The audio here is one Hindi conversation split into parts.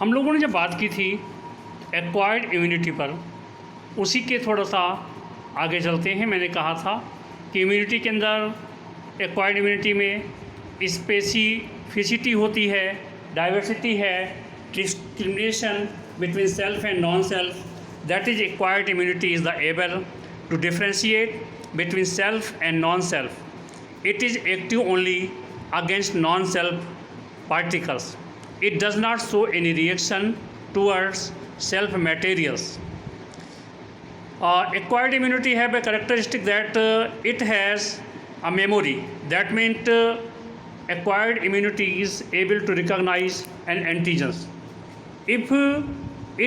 हम लोगों ने जब बात की थी एक्वायर्ड इम्यूनिटी पर, उसी के थोड़ा सा आगे चलते हैं। मैंने कहा था कि इम्यूनिटी के अंदर एक्वायर्ड इम्यूनिटी में स्पेसिफिसिटी होती है, डाइवर्सिटी है, discrimination between self and non self. That is acquired immunity is the able to differentiate between self and non self. It is active only against non-self particles. It does not show any reaction towards self materials. Acquired immunity have a characteristic that it has a memory. That means acquired immunity is able to recognize an antigens. If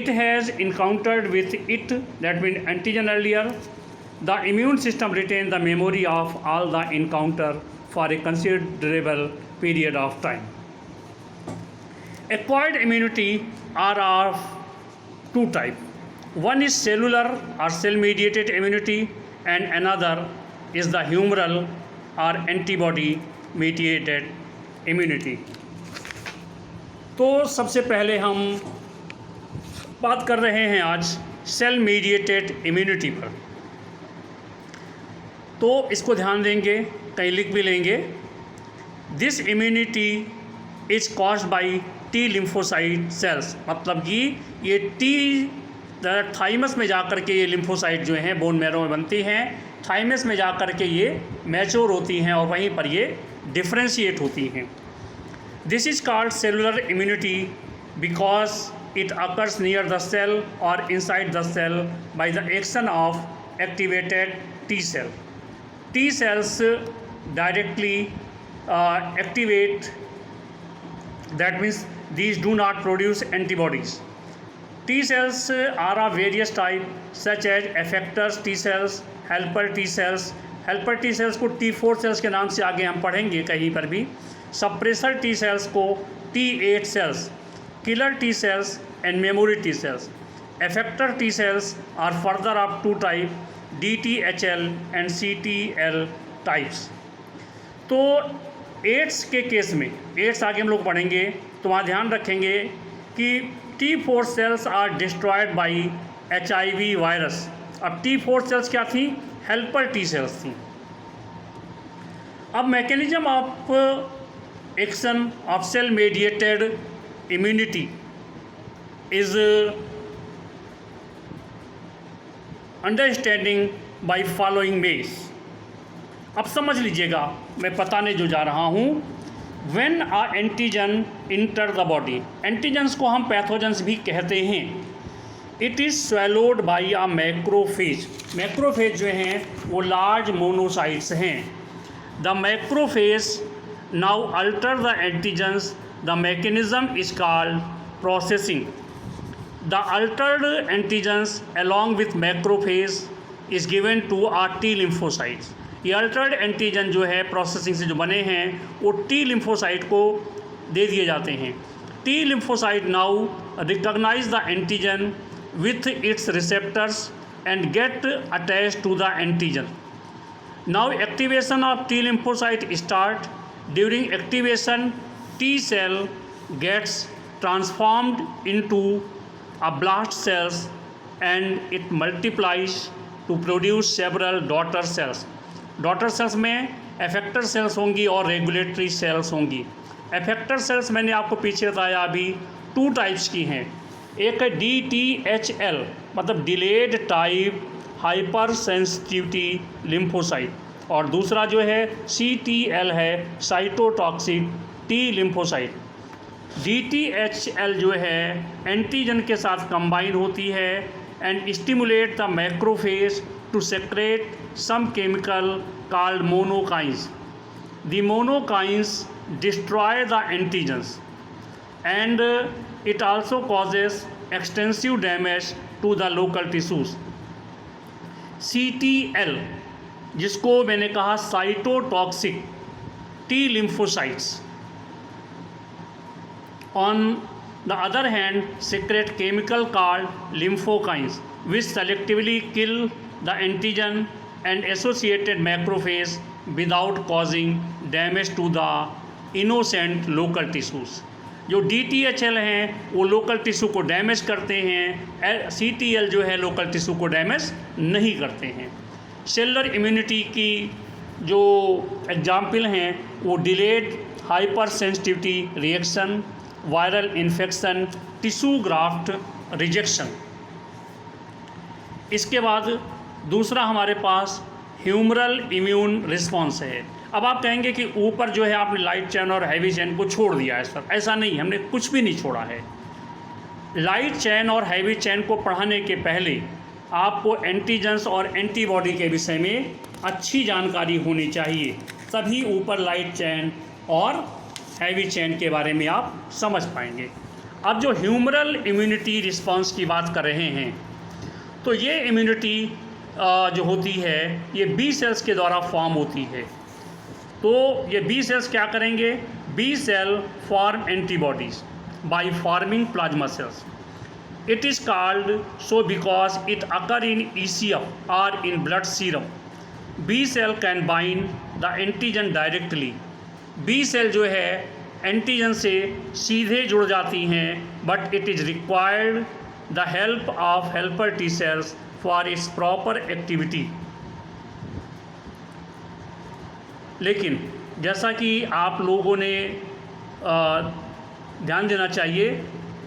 it has encountered with it, that means antigen earlier, the immune system retains the memory of all the encounter for a considerable period of time. Acquired immunity are of two types. One is cellular or cell-mediated immunity, and another is the humoral or antibody-mediated immunity. तो सबसे पहले हम बात कर रहे हैं आज सेल मीडिएटेड इम्यूनिटी पर। तो इसको ध्यान देंगे, कहीं लिख भी लेंगे। This immunity is caused by T lymphocyte sales, मतलब कि ये टी थाइमस में जाकर के ये लिम्फोसाइट जो हैं बोन मैरो में बनती हैं, थाइमस में जाकर के ये मैच्योर होती हैं और वहीं पर ये डिफ्रेंशिएट होती हैं। This is called cellular immunity because it occurs near the cell और inside the cell by the action of activated T cell. T cells directly activate, that means these do not produce antibodies. T cells are of various types such as effectors T cells, helper T cells. Helper T cells को T4 cells के नाम से आगे हम पढ़ेंगे कहीं पर भी. Suppressor T cells को T8 cells, killer T cells and memory T cells. Effector T cells are further of two types, DTHL and CTL types. तो एड्स के केस में, एड्स आगे हम लोग पढ़ेंगे तो वहाँ ध्यान रखेंगे कि T4 cells are destroyed by HIV virus. अब T4 सेल्स क्या थी? हेल्पर T सेल्स थी. अब mechanism of action of cell mediated immunity is understanding by following ways. अब समझ लीजिएगा, मैं बताने जो जा रहा हूँ. When a antigen enter the body, antigens को हम पैथोजेंस भी कहते हैं. It is swallowed by a macrophage. Macrophage जो हैं वो लार्ज मोनोसाइट्स हैं. The macrophage now alter the antigens. The mechanism is called processing. The altered antigens along with macrophage is given to our T lymphocytes. ये altered antigen जो है प्रोसेसिंग से जो बने हैं वो T lymphocyte को दे दिए जाते हैं. T lymphocyte now recognize the antigen with its receptors and get attached to the antigen. Now activation of T lymphocyte start. During activation, T cell gets transformed into a blast cells and it multiplies to produce several daughter cells. Daughter cells में effector cells होंगी और regulatory cells होंगी. effector cells मैंने आपको पीछे बताया अभी टू टाइप्स की हैं. एक है DTHL मतलब delayed type hypersensitivity lymphocyte और दूसरा जो है CTL है cytotoxic T lymphocyte. DTHL जो है एंटीजन के साथ कंबाइन होती है and stimulate the macrophage to secrete some chemical called monokines. The monokines destroy the antigens and it also causes extensive damage to the local tissues. CTL जिसको मैंने कहा cytotoxic T lymphocytes on the other hand secrete chemical called lymphokines which selectively kill the antigen and associated macrophage without causing damage to the innocent local tissues. जो DTHL हैं वो लोकल टिश्यू को डैमेज करते हैं, CTL जो है लोकल टिश्यू को डैमेज नहीं करते हैं। सेलुलर इम्यूनिटी की जो एग्जाम्पल हैं वो delayed hyper sensitivity reaction, viral infection, tissue graft rejection. इसके बाद दूसरा हमारे पास ह्यूमरल इम्यून रिस्पॉन्स है। अब आप कहेंगे कि ऊपर जो है आपने लाइट चेन और हैवी चेन को छोड़ दिया है सर, ऐसा नहीं, हमने कुछ भी नहीं छोड़ा है। लाइट चेन और हैवी चेन को पढ़ाने के पहले आपको एंटीजेंस और एंटीबॉडी के विषय में अच्छी जानकारी होनी चाहिए, तभी ऊपर लाइट चेन और हैवी चेन के बारे में आप समझ पाएंगे। अब जो ह्यूमरल इम्यूनिटी रिस्पॉन्स की बात कर रहे हैं, तो ये इम्यूनिटी जो होती है ये बी सेल्स के द्वारा फॉर्म होती है। तो ये बी सेल्स क्या करेंगे? B cell form antibodies by forming plasma cells. It is called so because it occur in ECF और in blood serum. B cell can bind the antigen directly. B cell जो है एंटीजन से सीधे जुड़ जाती हैं, but it is required the help of helper T cells for its proper activity. लेकिन जैसा कि आप लोगों ने ध्यान देना चाहिए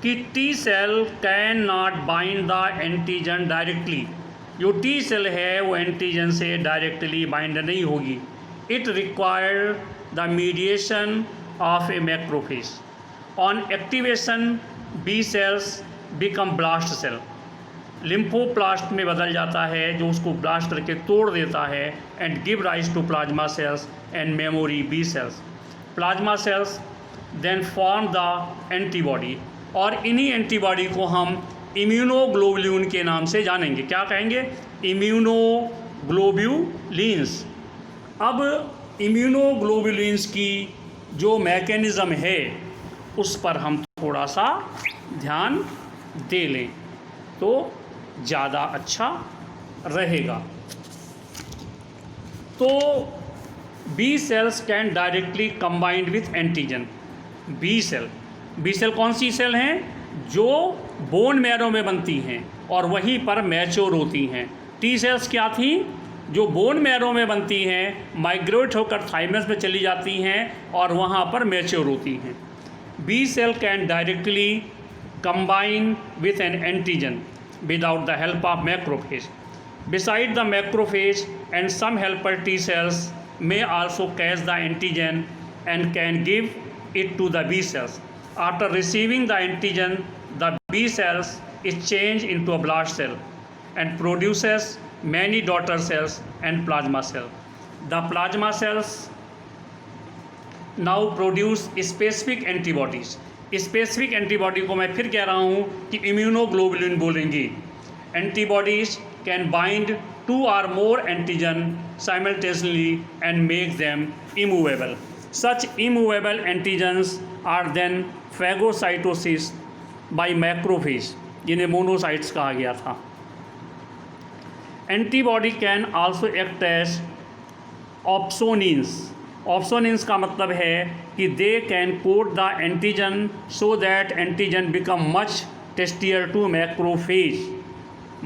कि T cell can not bind the antigen directly. जो टी सेल है वो एंटीजन से डायरेक्टली बाइंड नहीं होगी। It require the mediation of a macrophage. On activation B cells become blast cell, lymphoblast में बदल जाता है, जो उसको ब्लास्ट करके तोड़ देता है, and give rise to plasma cells and memory B cells. Plasma cells then form the antibody, और इन्हीं एंटीबॉडी को हम इम्यूनोग्लोबुलिन के नाम से जानेंगे। क्या कहेंगे? इम्यूनोग्लोबुलिन्स। अब इम्यूनोग्लोबुलिन्स की जो मैकेनिज़्म है उस पर हम थोड़ा सा ध्यान दे लें तो ज़्यादा अच्छा रहेगा। तो B cells can directly combined with antigen. B cell कौन सी सेल हैं? जो बोन मैरो में बनती हैं और वहीं पर मैच्योर होती हैं। टी सेल्स क्या थी? जो बोन मैरो में बनती हैं, माइग्रेट होकर थाइमस में चली जाती हैं और वहाँ पर मैच्योर होती हैं। B cell can directly combine with an antigen without the help of macrophage. Beside the macrophage and some helper T cells may also catch the antigen and can give it to the B cells. After receiving the antigen, the B cells is changed into a blast cell and produces many daughter cells and plasma cell. The plasma cells now produce specific antibodies. Specific antibody को मैं फिर कह रहा हूँ कि इम्यूनोग्लोबुलिन बोलेंगे। Antibodies can bind 2 or more antigen simultaneously and make them immovable. Such immovable antigens are then phagocytosis by macrophage, जिन्हें मोनोसाइट्स कहा गया था। Antibody can also act as opsonins. Opsonins का मतलब है कि they can coat the antigen so that antigen become much tastier to macrophage.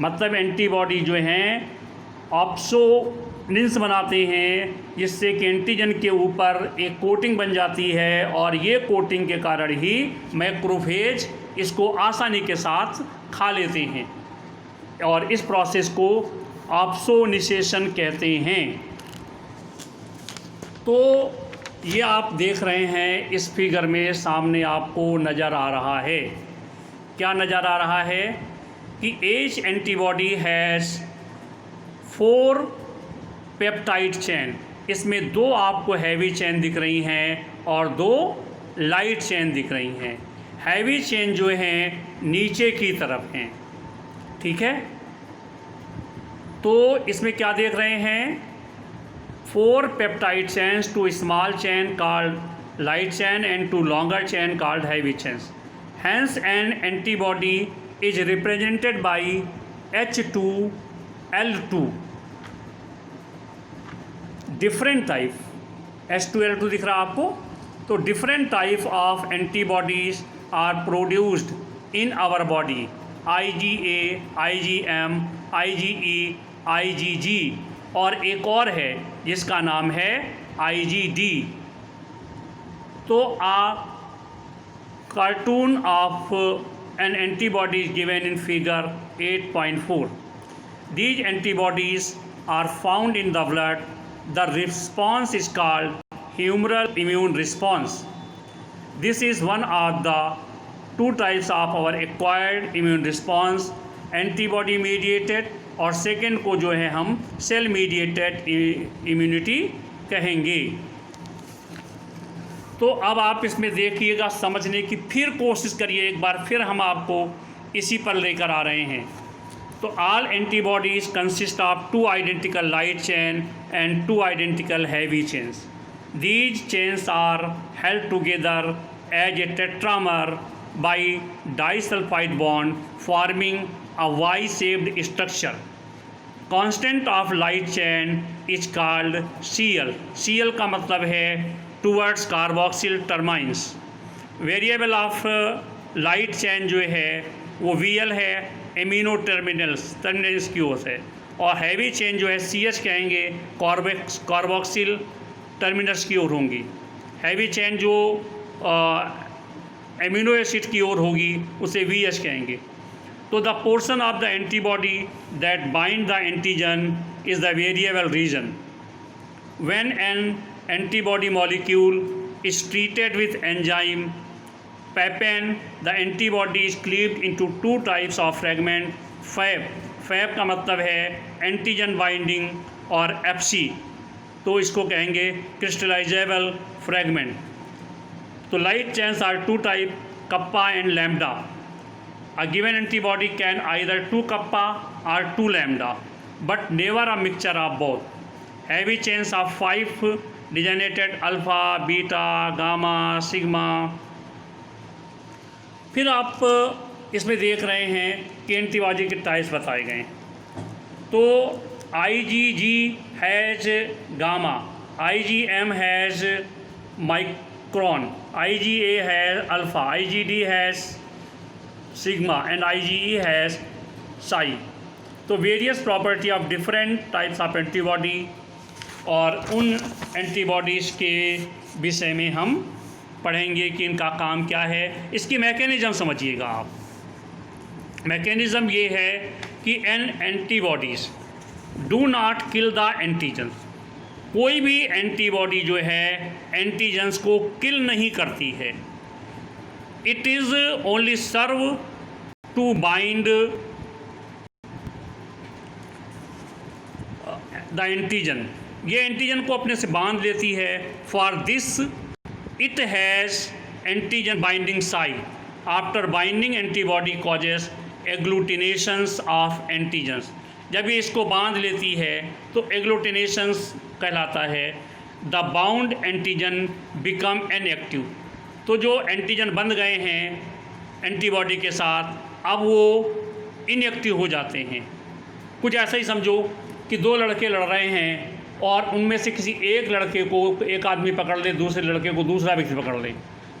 मतलब एंटीबॉडी जो हैं ऑप्सोनिन्स बनाते हैं, जिससे कि एंटीजन के ऊपर एक कोटिंग बन जाती है, और ये कोटिंग के कारण ही मैक्रोफेज इसको आसानी के साथ खा लेते हैं, और इस प्रोसेस को ऑप्सोनिसेशन कहते हैं। तो ये आप देख रहे हैं इस फिगर में सामने आपको नज़र आ रहा है, क्या नज़र आ रहा है कि H antibody has 4 peptide chain. इसमें 2 आपको हैवी चेन दिख रही हैं और 2 लाइट चेन दिख रही हैं। हैवी चेन जो हैं नीचे की तरफ हैं, ठीक है। तो इसमें क्या देख रहे हैं? 4 peptide chains, 2 small chain called light chain and 2 longer chain called heavy chains. Hence an antibody is represented by H2L2 different type। H2L2 दिख रहा है आपको, तो different type of antibodies are produced in our body, IgA, IgM, IgE, IgG, और एक और है जिसका नाम है IgD। तो cartoon of an antibody is given in figure 8.4. These antibodies are found in the blood. The response is called humoral immune response. This is one of the two types of our acquired immune response, antibody mediated, और सेकेंड को जो है हम सेल मीडिएटेड इम्यूनिटी कहेंगे। तो अब आप इसमें देखिएगा, समझने की फिर कोशिश करिए एक बार, फिर हम आपको इसी पर लेकर आ रहे हैं। तो all antibodies consist of 2 identical light chain and 2 identical heavy chains. These chains are held together as a tetramer by disulphide bond forming a Y-shaped structure. Constant of light chain is called Cl. Cl का मतलब है towards carboxyl termines. Variable of light chain जो है वो Vl है, amino terminals की ओर से, और हैवी चेन जो है CH कहेंगे, कार्बोक्सिल टर्मिनल्स की ओर होंगी। हैवी चेन जो एमिनो एसिड की ओर होगी उसे VH कहेंगे। तो the portion of the antibody that bind the antigen is the variable region. When an antibody molecule is treated with enzyme papain, the antibody is cleaved into 2 types of fragment. Fab का मतलब है एंटीजन बाइंडिंग, और FC तो इसको कहेंगे क्रिस्टलाइजेबल फ्रेगमेंट। तो light chains are 2 type, kappa and lambda. A given antibody can either 2 kappa or 2 lambda, but never a mixture of both. Heavy chains of 5 designated alpha, beta, gamma, sigma। फिर आप इसमें देख रहे हैं कि एंटीबॉडी के टाइप्स बताए गए हैं। तो IgG has gamma, IgM has micron, IgA has alpha, IgD has sigma, and IgE has psi। तो various property of different types of antibody, और उन एंटीबॉडीज़ के विषय में हम पढ़ेंगे कि इनका काम क्या है। इसकी मैकेनिज़्म समझिएगा आप। मैकेनिज़्म ये है कि an antibodies do not kill the antigen. कोई भी एंटीबॉडी जो है एंटीजन्स को किल नहीं करती है। It is only serve to bind the antigen। ये एंटीजन को अपने से बांध लेती है। For this it has antigen binding site। After binding antibody causes agglutinations of antigens। जब ये इसको बांध लेती है तो agglutinations कहलाता है। The bound antigen become inactive। तो जो एंटीजन बंध गए हैं एंटीबॉडी के साथ, अब वो इनएक्टिव हो जाते हैं। कुछ ऐसा ही समझो कि 2 लड़के लड़ रहे हैं और उनमें से किसी एक लड़के को एक आदमी पकड़ ले, दूसरे लड़के को दूसरा व्यक्ति पकड़ ले,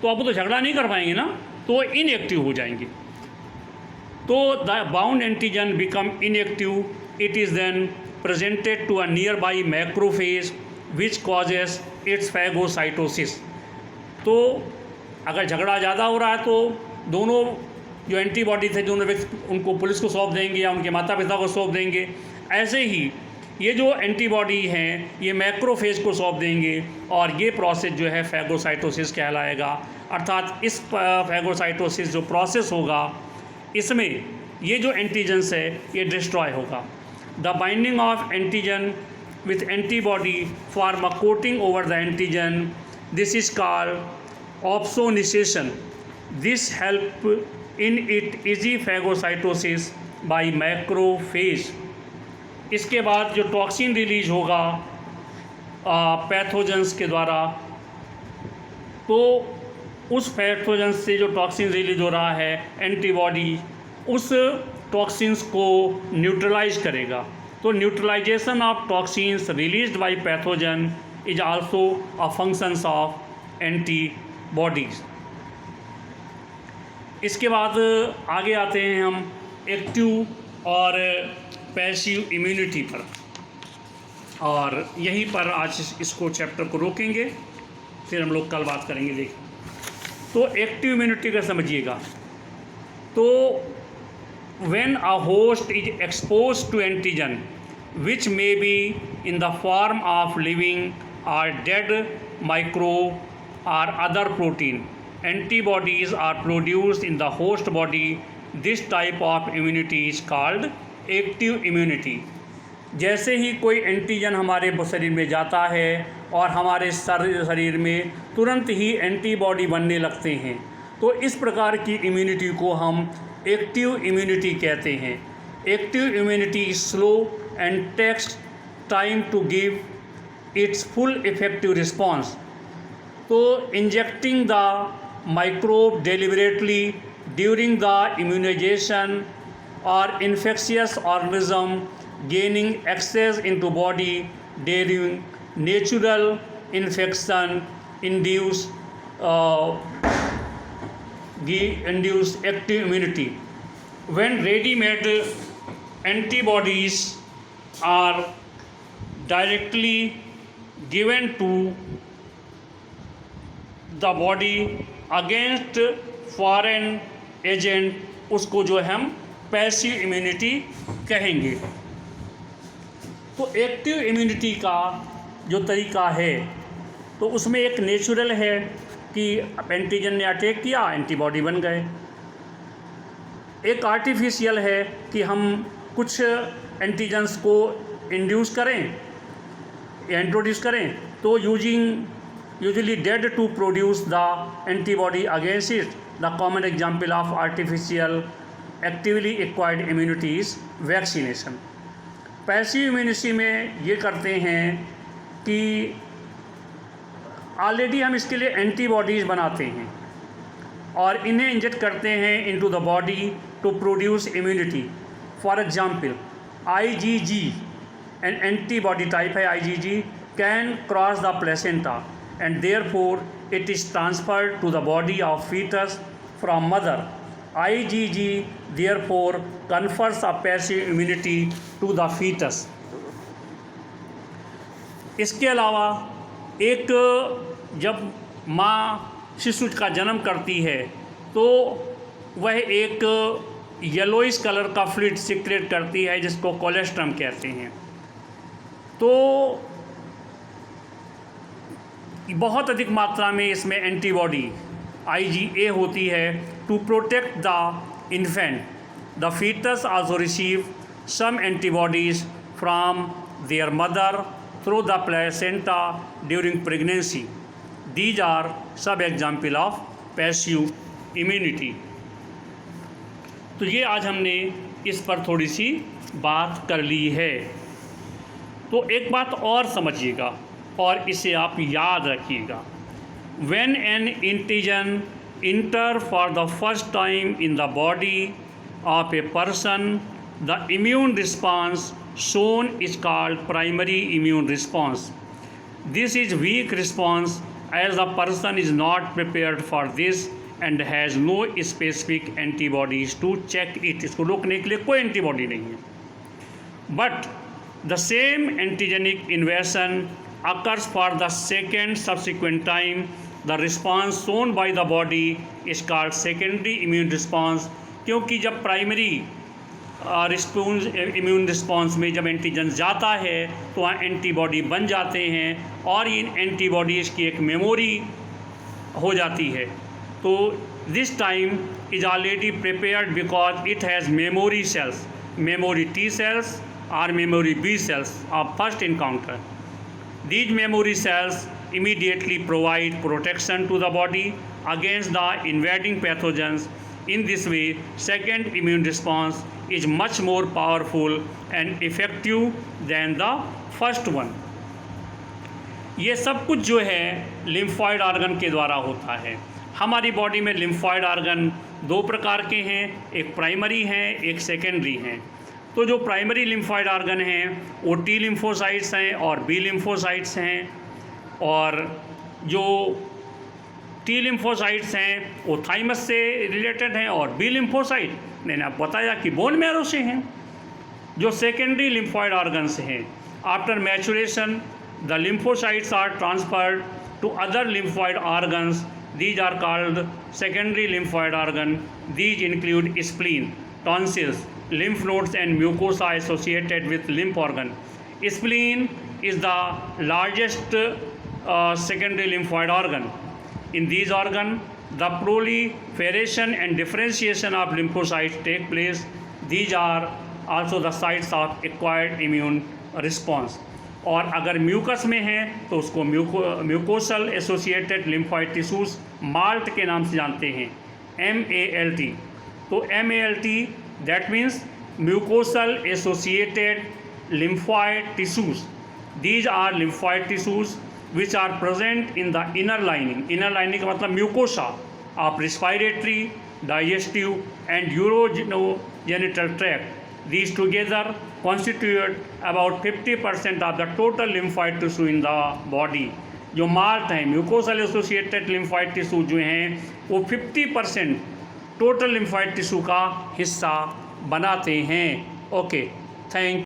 तो अब वो तो झगड़ा नहीं कर पाएंगे ना, तो इनएक्टिव हो जाएंगे। तो the bound antigen become inactive, it is then presented to a nearby macrophage which causes its phagocytosis. तो अगर झगड़ा ज़्यादा हो रहा है तो दोनों जो एंटीबॉडी थे दोनों व्यक्ति उनको पुलिस को सौंप देंगे या उनके माता पिता को सौंप देंगे। ऐसे ही ये जो एंटीबॉडी हैं ये मैक्रोफेज को सौंप देंगे, और ये प्रोसेस जो है फैगोसाइटोसिस कहलाएगा। अर्थात इस फैगोसाइटोसिस जो प्रोसेस होगा इसमें ये जो एंटीजन्स है ये डिस्ट्रॉय होगा। The binding of antigen with antibody form a coating over the antigen, this is called opsonization। This help in it easy phagocytosis by macrophage। इसके बाद जो टॉक्सिन रिलीज होगा पैथोजेंस के द्वारा, तो उस पैथोजेंस से जो टॉक्सिन रिलीज हो रहा है एंटीबॉडी उस टॉक्सिन्स को न्यूट्रलाइज करेगा। तो neutralisation of toxins released by pathogen is also a functions of antibodies. इसके बाद आगे आते हैं हम एक्टिव और पैसिव इम्यूनिटी पर, और यहीं पर आज इसको चैप्टर को रोकेंगे, फिर हम लोग कल बात करेंगे। देखिए, तो एक्टिव इम्यूनिटी का समझिएगा। तो when a host is exposed to antigen which may be in the form of living or dead microbe or other protein, antibodies are produced in the host body. This type of immunity is called active immunity. जैसे ही कोई एंटीजन हमारे शरीर में जाता है और हमारे शरीर में तुरंत ही एंटीबॉडी बनने लगते हैं, तो इस प्रकार की इम्यूनिटी को हम एक्टिव इम्यूनिटी कहते हैं। Active immunity is slow and takes time to give its full effective response. तो injecting the microbe deliberately during the immunization और infectious organism gaining access into body during natural infection induce active immunity. When ready-made antibodies are directly given to the body against foreign agent, उसको जो हम पैसिव इम्यूनिटी कहेंगे। तो एक्टिव इम्यूनिटी का जो तरीका है, तो उसमें एक नेचुरल है कि एंटीजन ने अटैक किया, एंटीबॉडी बन गए। एक आर्टिफिशियल है कि हम कुछ एंटीजन्स को इंड्यूस करें या इंट्रोड्यूस करें, तो usually dead to produce the antibody against it. The common example of artificial actively acquired immunity is vaccination. Passive immunity में ये करते हैं कि ऑलरेडी हम इसके लिए एंटीबॉडीज़ बनाते हैं और इन्हें इंजेक्ट करते हैं into the body to produce immunity. For example IgG, an antibody type है IgG, can cross the placenta and therefore it is transferred to the body of foetus from mother. IgG therefore confers a passive immunity to the fetus. इसके अलावा एक जब माँ शिशु का जन्म करती है तो वह एक येलोइश कलर का फ्लूइड सिक्रेट करती है जिसको कोलेस्ट्रम कहते हैं। तो बहुत अधिक मात्रा में इसमें एंटीबॉडी IgA होती है to protect the infant. The foetus also receive some antibodies from their mother through the placenta during pregnancy. These are सब एग्जाम्पल ऑफ पैसिव इम्यूनिटी। तो ये आज हमने इस पर थोड़ी सी बात कर ली है। तो एक बात और समझिएगा और इसे आप याद रखिएगा। When an antigen enter for the first time in the body of a person, the immune response shown is called primary immune response. This is weak response as the person is not prepared for this and has no specific antibodies to check it. इसको रोकने के लिए कोई एंटीबॉडी नहीं है। But the same antigenic invasion occurs for the second subsequent time. The response shown by the body is called secondary immune response, क्योंकि जब प्राइमरी इम्यून रिस्पॉन्स में जब एंटीजन जाता है तो वहाँ एंटीबॉडी बन जाते हैं और इन एंटीबॉडीज़ की एक मेमोरी हो जाती है। तो this time is already prepared because it has memory cells, memory T cells or memory B cells of first encounter. These memory cells immediately provide protection to the body against the invading pathogens. In this way, second immune response is much more powerful and effective than the first one. ये सब कुछ जो है लिम्फॉइड ऑर्गन के द्वारा होता है। हमारी बॉडी में लिम्फॉइड ऑर्गन दो प्रकार के हैं, एक प्राइमरी हैं, एक सेकेंडरी हैं। तो जो प्राइमरी लिम्फॉइड ऑर्गन हैं वो T लिम्फोसाइट्स हैं और B लिम्फोसाइट्स हैं, और जो टी लिम्फोसाइट्स हैं वो थाइमस से रिलेटेड हैं, और बी लिम्फोसाइट मैंने आपको बताया कि बोन मैरो से हैं। जो सेकेंडरी लिम्फॉइड ऑर्गन्स हैं, after maturation the lymphocytes are transferred to other lymphoid organs, these are called secondary lymphoid organ. These include spleen, tonsils, lymph nodes and mucosa associated with lymph organ. Spleen is the largest secondary lymphoid organ. In these organ the proliferation and differentiation of lymphocytes take place. These are also the sites of acquired immune response. और अगर म्यूकस में है तो उसको mucosal associated lymphoid tissues MALT के नाम से जानते हैं, MALT। तो MALT that means mucosal associated lymphoid tissues. These are lymphoid tissues which are present in the inner lining. Inner lining का मतलब mucosa of respiratory, digestive and urogenital tract. These together constitute about 50% of the total lymphoid tissue in the body. जो माल्ट हैं, म्यूकोसल एसोसिएटेड लिम्फॉइड टिश्यू जो हैं वो 50% टोटल लिम्फॉइड टिश्यू का हिस्सा बनाते हैं। Okay, thank